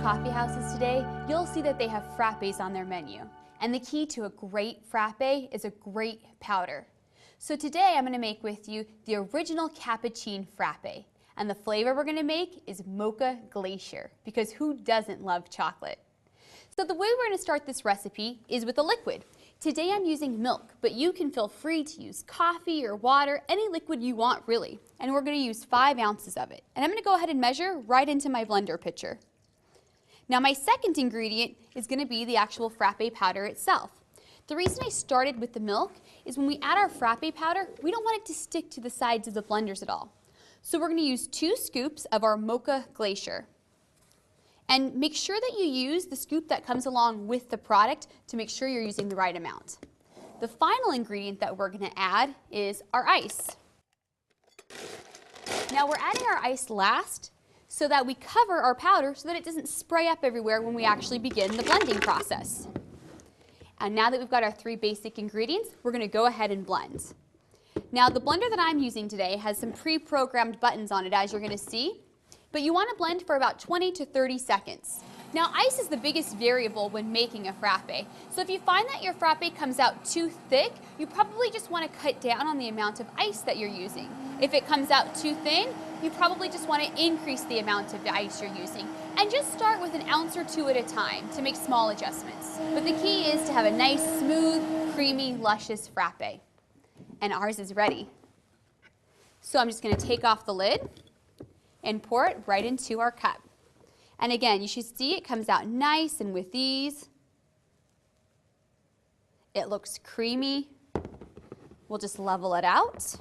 coffee houses today, you'll see that they have frappes on their menu. And the key to a great frappe is a great powder. So today I'm going to make with you the original cappuccino frappe. And the flavor we're going to make is mocha glacier, because who doesn't love chocolate? So the way we're going to start this recipe is with a liquid. Today I'm using milk, but you can feel free to use coffee or water, any liquid you want really. And we're going to use 5 ounces of it. And I'm going to go ahead and measure right into my blender pitcher. Now my second ingredient is going to be the actual frappe powder itself. The reason I started with the milk is when we add our frappe powder, we don't want it to stick to the sides of the blenders at all. So we're going to use 2 scoops of our mocha glacier. And make sure that you use the scoop that comes along with the product to make sure you're using the right amount. The final ingredient that we're going to add is our ice. Now we're adding our ice last so that we cover our powder so that it doesn't spray up everywhere when we actually begin the blending process. And now that we've got our 3 basic ingredients, we're going to go ahead and blend. Now the blender that I'm using today has some pre-programmed buttons on it, as you're going to see. But you want to blend for about 20 to 30 seconds. Now ice is the biggest variable when making a frappe. So if you find that your frappe comes out too thick, you probably just want to cut down on the amount of ice that you're using. If it comes out too thin, you probably just want to increase the amount of ice you're using. And just start with an ounce or 2 at a time to make small adjustments. But the key is to have a nice, smooth, creamy, luscious frappe. And ours is ready. So I'm just going to take off the lid and pour it right into our cup. And again, you should see it comes out nice and with ease. It looks creamy. We'll just level it out.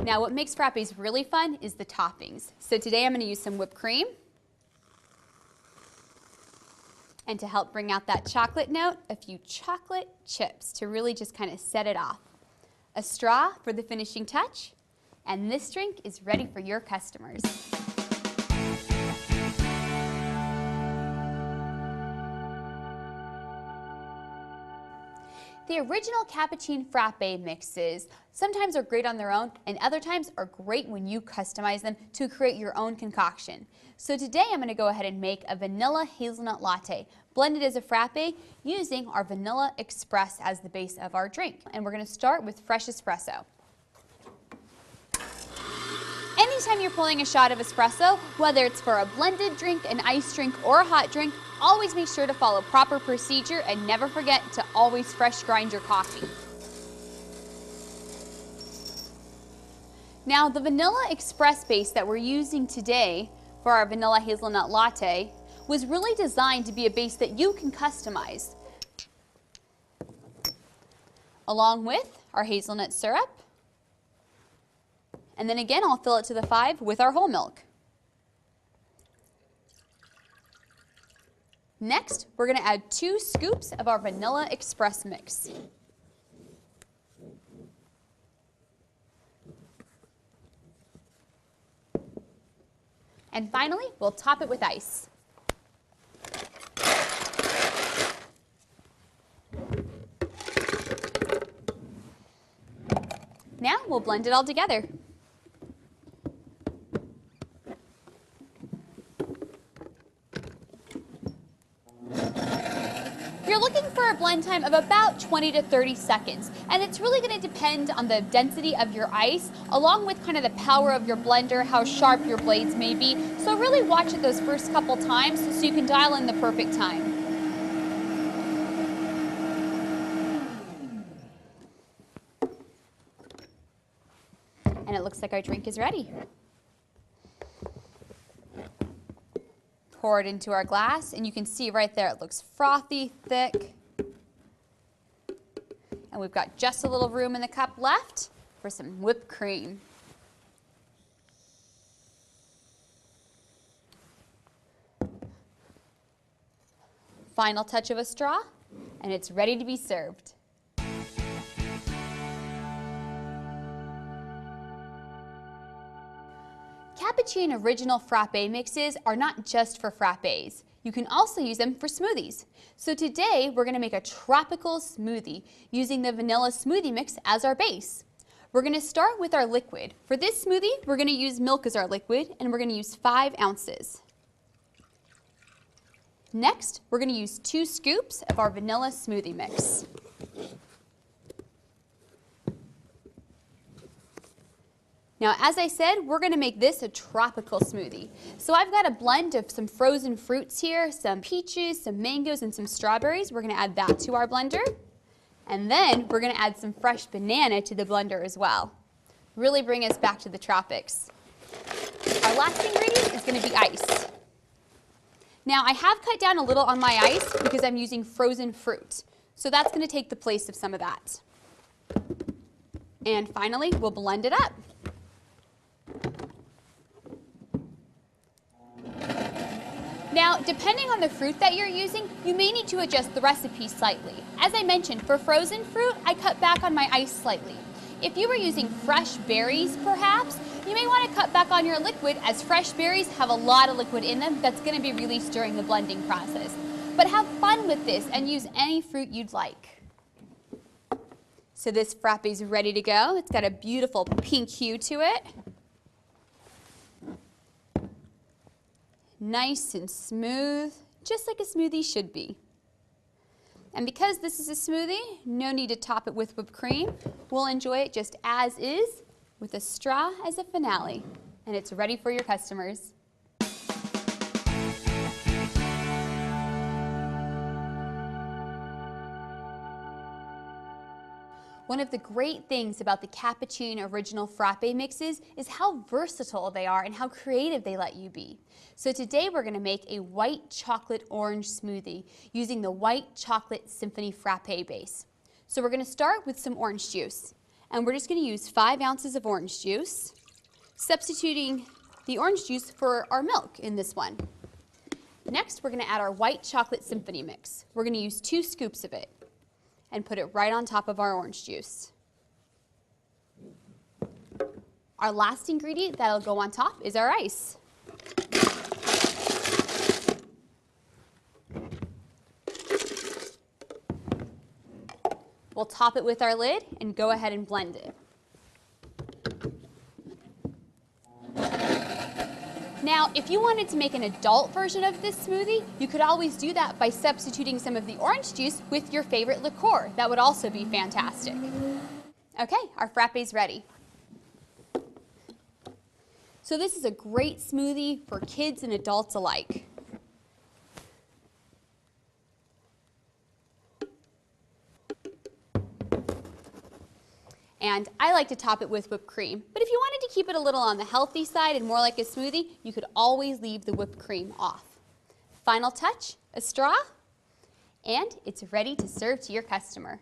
Now what makes frappes really fun is the toppings. So today I'm going to use some whipped cream. And to help bring out that chocolate note, a few chocolate chips to really just kind of set it off. A straw for the finishing touch. And this drink is ready for your customers. The original cappuccino frappe mixes sometimes are great on their own and other times are great when you customize them to create your own concoction. So today I'm going to go ahead and make a vanilla hazelnut latte blended as a frappe using our vanilla express as the base of our drink. And we're going to start with fresh espresso. Anytime you're pulling a shot of espresso, whether it's for a blended drink, an iced drink, or a hot drink, always make sure to follow proper procedure and never forget to always fresh grind your coffee. Now the vanilla express base that we're using today for our vanilla hazelnut latte was really designed to be a base that you can customize, along with our hazelnut syrup. And then again, I'll fill it to the 5 with our whole milk. Next, we're going to add 2 scoops of our vanilla express mix. And finally, we'll top it with ice. Now we'll blend it all together. You're looking for a blend time of about 20 to 30 seconds, and it's really going to depend on the density of your ice, along with kind of the power of your blender, how sharp your blades may be. So really watch it those first couple times so you can dial in the perfect time. And it looks like our drink is ready. Pour it into our glass, and you can see right there it looks frothy, thick. And we've got just a little room in the cup left for some whipped cream. Final touch of a straw, and it's ready to be served. Cappuccino original frappe mixes are not just for frappes. You can also use them for smoothies. So today we're going to make a tropical smoothie using the vanilla smoothie mix as our base. We're going to start with our liquid. For this smoothie, we're going to use milk as our liquid, and we're going to use 5 ounces. Next, we're going to use 2 scoops of our vanilla smoothie mix. Now, as I said, we're going to make this a tropical smoothie. So I've got a blend of some frozen fruits here, some peaches, some mangoes, and some strawberries. We're going to add that to our blender. And then we're going to add some fresh banana to the blender as well. Really bring us back to the tropics. Our last ingredient is going to be ice. Now, I have cut down a little on my ice because I'm using frozen fruit. So that's going to take the place of some of that. And finally, we'll blend it up. Now, depending on the fruit that you're using, you may need to adjust the recipe slightly. As I mentioned, for frozen fruit, I cut back on my ice slightly. If you were using fresh berries, perhaps, you may want to cut back on your liquid, as fresh berries have a lot of liquid in them that's going to be released during the blending process. But have fun with this and use any fruit you'd like. So this frappe is ready to go. It's got a beautiful pink hue to it. Nice and smooth, just like a smoothie should be. And because this is a smoothie, no need to top it with whipped cream. We'll enjoy it just as is, with a straw as a finale. And it's ready for your customers. One of the great things about the Cappuccino Original Frappe mixes is how versatile they are and how creative they let you be. So today we're going to make a white chocolate orange smoothie using the White Chocolate Symphony Frappe base. So we're going to start with some orange juice, and we're just going to use 5 ounces of orange juice, substituting the orange juice for our milk in this one. Next, we're going to add our White Chocolate Symphony mix. We're going to use 2 scoops of it and put it right on top of our orange juice. Our last ingredient that'll go on top is our ice. We'll top it with our lid and go ahead and blend it. Now, if you wanted to make an adult version of this smoothie, you could always do that by substituting some of the orange juice with your favorite liqueur. That would also be fantastic. Okay, our frappe is ready. So this is a great smoothie for kids and adults alike. And I like to top it with whipped cream. But if you wanted to keep it a little on the healthy side and more like a smoothie, you could always leave the whipped cream off. Final touch, a straw, and it's ready to serve to your customer.